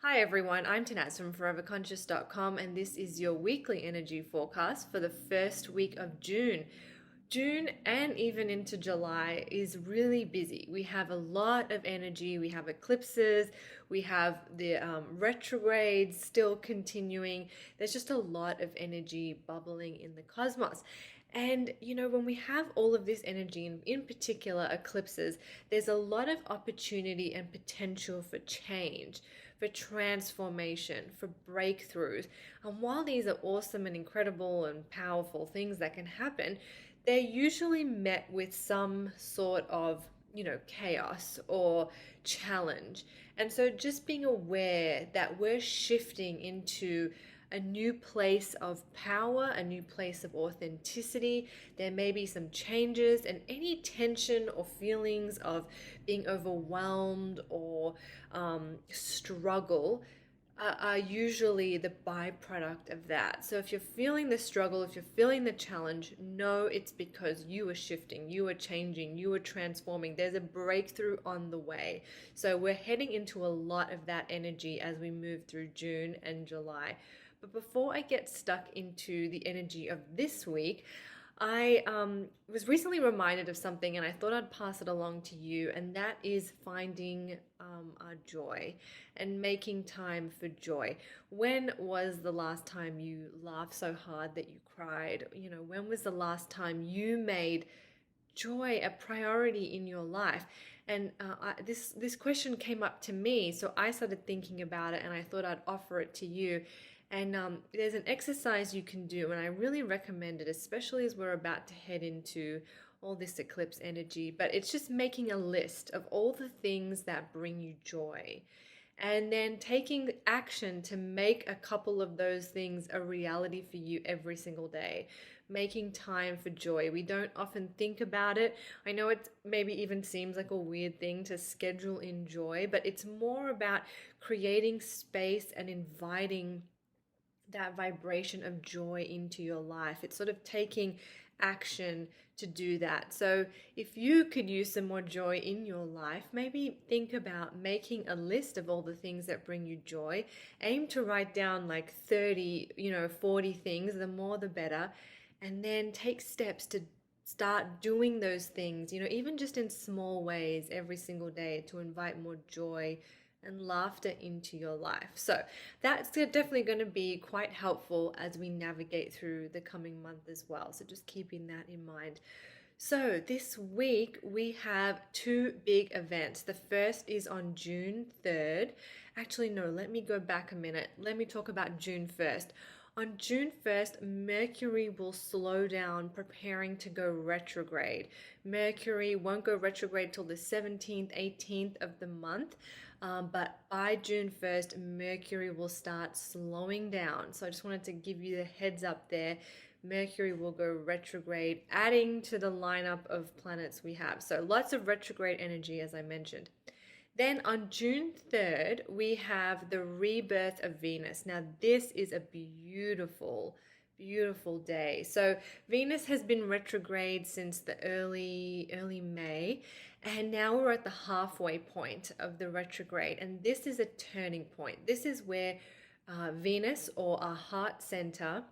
Hi everyone, I'm Tanaz from foreverconscious.com and this is your weekly energy forecast for the first week of June. June and even into July is really busy. We have a lot of energy. We have eclipses. We have the retrogrades still continuing. There's just a lot of energy bubbling in the cosmos. And when we have all of this energy, and in particular eclipses, there's a lot of opportunity and potential for change, for transformation, for breakthroughs. And while these are awesome and incredible and powerful things that can happen, they're usually met with some sort of, chaos or challenge. And so just being aware that we're shifting into a new place of power, a new place of authenticity. There may be some changes, and any tension or feelings of being overwhelmed or struggle are usually the byproduct of that. So if you're feeling the struggle, if you're feeling the challenge, know it's because you are shifting, you are changing, you are transforming. There's a breakthrough on the way. So we're heading into a lot of that energy as we move through June and July. But before I get stuck into the energy of this week, I was recently reminded of something and I thought I'd pass it along to you, and that is finding our joy and making time for joy. When was the last time you laughed so hard that you cried? When was the last time you made joy a priority in your life? And this question came up to me, so I started thinking about it and I thought I'd offer it to you. And there's an exercise you can do, and I really recommend it, especially as we're about to head into all this eclipse energy. But it's just making a list of all the things that bring you joy, and then taking action to make a couple of those things a reality for you every single day. Making time for joy. We don't often think about it. I know it maybe even seems like a weird thing to schedule in joy, but it's more about creating space and inviting that vibration of joy into your life. It's sort of taking action to do that. So if you could use some more joy in your life, maybe think about making a list of all the things that bring you joy. Aim to write down like 30, 40 things, the more the better. And then take steps to start doing those things, even just in small ways every single day, to invite more joy and laughter into your life. So that's definitely going to be quite helpful as we navigate through the coming month as well. So just keeping that in mind. So this week we have two big events. The first is on June 3rd. Actually, no, let me go back a minute. Let me talk about June 1st. On June 1st, Mercury will slow down, preparing to go retrograde. Mercury won't go retrograde till the 17th, 18th of the month. But by June 1st, Mercury will start slowing down. So I just wanted to give you the heads up there. Mercury will go retrograde, adding to the lineup of planets we have. So lots of retrograde energy, as I mentioned. Then on June 3rd, we have the rebirth of Venus. Now, this is a beautiful, beautiful day. So Venus has been retrograde since the early May, and now we're at the halfway point of the retrograde. And this is a turning point. This is where Venus, or our heart center,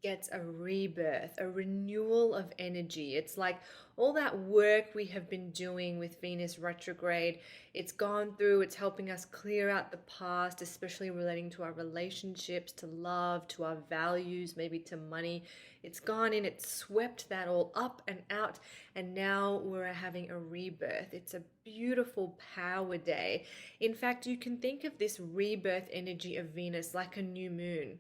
gets a rebirth, a renewal of energy. It's like all that work we have been doing with Venus retrograde, it's gone through, it's helping us clear out the past, especially relating to our relationships, to love, to our values, maybe to money. It's gone in, it's swept that all up and out, and now we're having a rebirth. It's a beautiful power day. In fact, you can think of this rebirth energy of Venus like a new moon.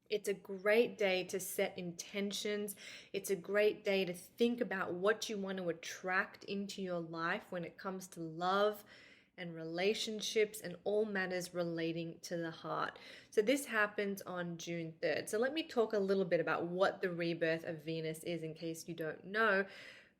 It's a great day to set intentions. It's a great day to think about what you want to attract into your life when it comes to love and relationships and all matters relating to the heart. So this happens on June 3rd. So let me talk a little bit about what the rebirth of Venus is in case you don't know.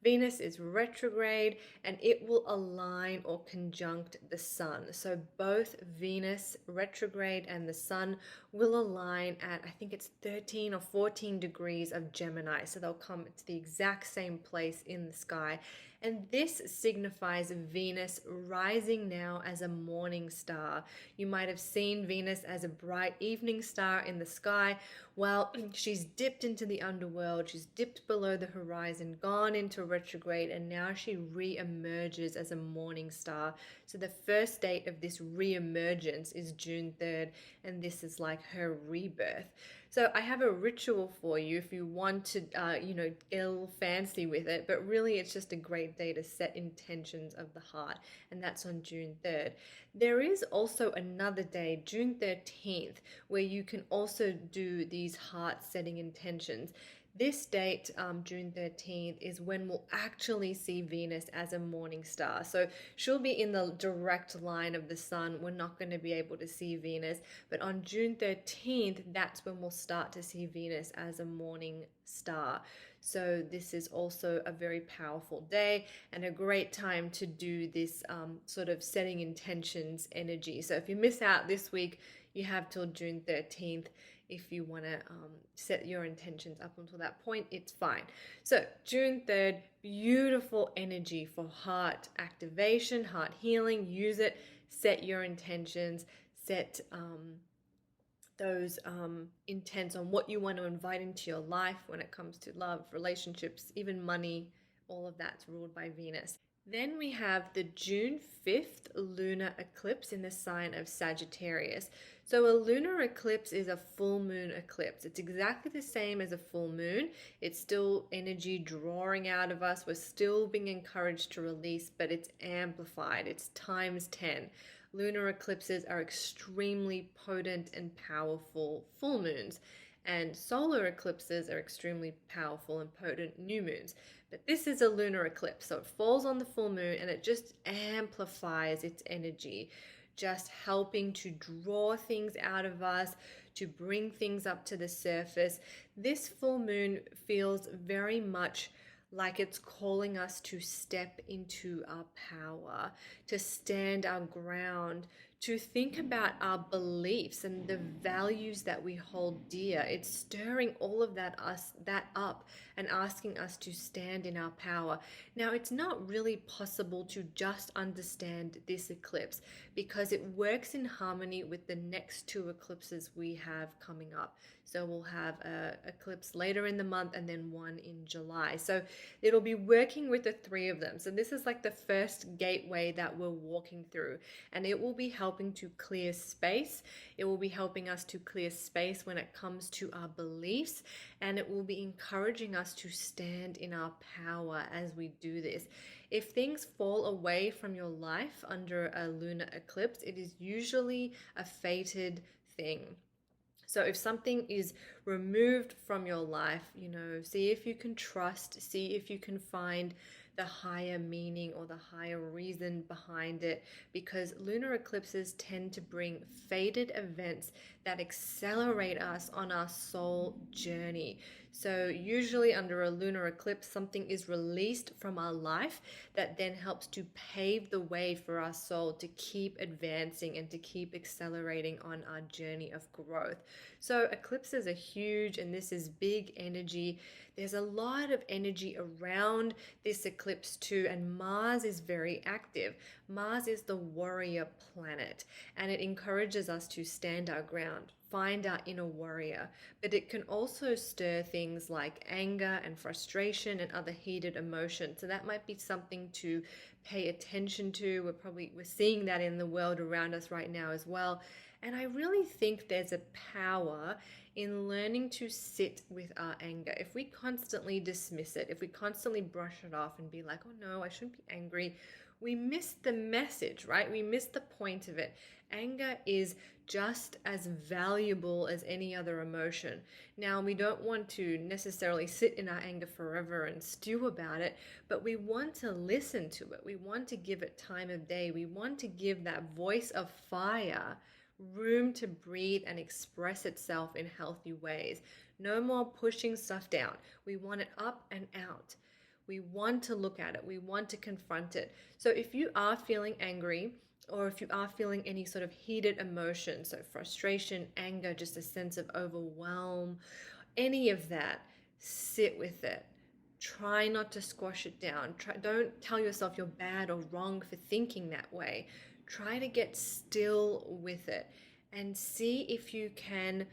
Venus is retrograde and it will align or conjunct the sun. So both Venus retrograde and the sun will align at, I think it's 13 or 14 degrees of Gemini. So they'll come to the exact same place in the sky. And this signifies Venus rising now as a morning star. You might have seen Venus as a bright evening star in the sky. Well, she's dipped into the underworld, she's dipped below the horizon, gone into retrograde, and now she re-emerges as a morning star. So the first date of this re-emergence is June 3rd, and this is like her rebirth. So I have a ritual for you if you want to, get a little fancy with it, but really it's just a great day to set intentions of the heart, and that's on June 3rd. There is also another day, June 13th, where you can also do these heart setting intentions. This date, June 13th, is when we'll actually see Venus as a morning star. So she'll be in the direct line of the sun. We're not going to be able to see Venus. But on June 13th, that's when we'll start to see Venus as a morning star. So this is also a very powerful day and a great time to do this sort of setting intentions energy. So if you miss out this week, you have till June 13th. If you want to set your intentions up until that point, it's fine. So June 3rd, beautiful energy for heart activation, heart healing. Use it, set your intentions, set those intents on what you want to invite into your life when it comes to love, relationships, even money. All of that's ruled by Venus. Then we have the June 5th lunar eclipse in the sign of Sagittarius. So a lunar eclipse is a full moon eclipse. It's exactly the same as a full moon. It's still energy drawing out of us. We're still being encouraged to release, but it's amplified. It's times 10. Lunar eclipses are extremely potent and powerful full moons, and solar eclipses are extremely powerful and potent new moons. But this is a lunar eclipse, so it falls on the full moon and it just amplifies its energy, just helping to draw things out of us, to bring things up to the surface. This full moon feels very much like it's calling us to step into our power, to stand our ground, to think about our beliefs and the values that we hold dear. It's stirring all of that up and asking us to stand in our power. Now, it's not really possible to just understand this eclipse because it works in harmony with the next two eclipses we have coming up. So we'll have an eclipse later in the month and then one in July. So it'll be working with the three of them. So this is like the first gateway that we're walking through, and it will be helping to clear space. It will be helping us to clear space when it comes to our beliefs, and it will be encouraging us to stand in our power as we do this. If things fall away from your life under a lunar eclipse, it is usually a fated thing. So if something is removed from your life, see if you can trust, see if you can find the higher meaning or the higher reason behind it, because lunar eclipses tend to bring fated events that accelerate us on our soul journey. So usually under a lunar eclipse, something is released from our life that then helps to pave the way for our soul to keep advancing and to keep accelerating on our journey of growth. So eclipses are huge, and this is big energy. There's a lot of energy around this eclipse too, and Mars is very active. Mars is the warrior planet, and it encourages us to stand our ground, find our inner warrior. But it can also stir things like anger and frustration and other heated emotions. So that might be something to pay attention to. We're seeing that in the world around us right now as well. And I really think there's a power in learning to sit with our anger. If we constantly dismiss it, if we constantly brush it off and be like, oh no, I shouldn't be angry, we miss the message, right? We miss the point of it. Anger is just as valuable as any other emotion. Now, we don't want to necessarily sit in our anger forever and stew about it, but we want to listen to it. We want to give it time of day. We want to give that voice of fire room to breathe and express itself in healthy ways. No more pushing stuff down. We want it up and out. We want to look at it. We want to confront it. So if you are feeling angry, or if you are feeling any sort of heated emotion, so frustration, anger, just a sense of overwhelm, any of that, sit with it. Try not to squash it down. Don't tell yourself you're bad or wrong for thinking that way. Try to get still with it and see if you can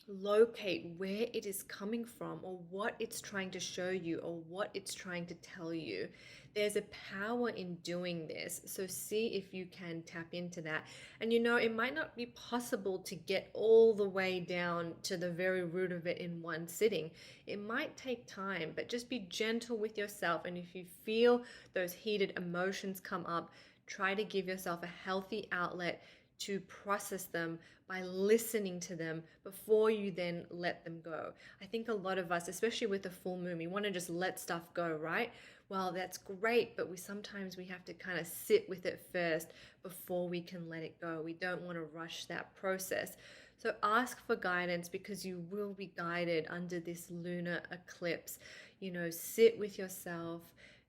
locate where it is coming from, or what it's trying to show you, or what it's trying to tell you. There's a power in doing this, so see if you can tap into that. And it might not be possible to get all the way down to the very root of it in one sitting. It might take time, but just be gentle with yourself. And if you feel those heated emotions come up, try to give yourself a healthy outlet to process them by listening to them before you then let them go. I think a lot of us, especially with the full moon, we want to just let stuff go, right? Well, that's great, but sometimes we have to kind of sit with it first before we can let it go. We don't want to rush that process. So ask for guidance, because you will be guided under this lunar eclipse. Sit with yourself,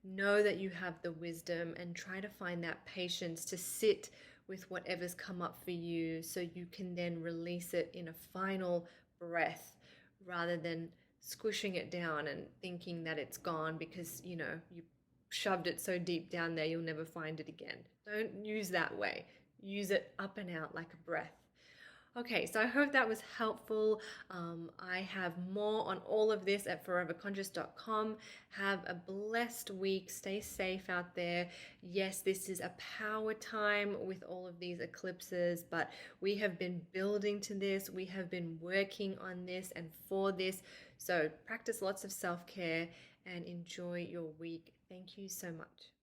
know that you have the wisdom, and try to find that patience to sit with whatever's come up for you, so you can then release it in a final breath, rather than squishing it down and thinking that it's gone because you shoved it so deep down there you'll never find it again. Don't use that way. Use it up and out like a breath. Okay, so I hope that was helpful. I have more on all of this at foreverconscious.com. Have a blessed week. Stay safe out there. Yes, this is a power time with all of these eclipses, but we have been building to this. We have been working on this and for this. So practice lots of self-care and enjoy your week. Thank you so much.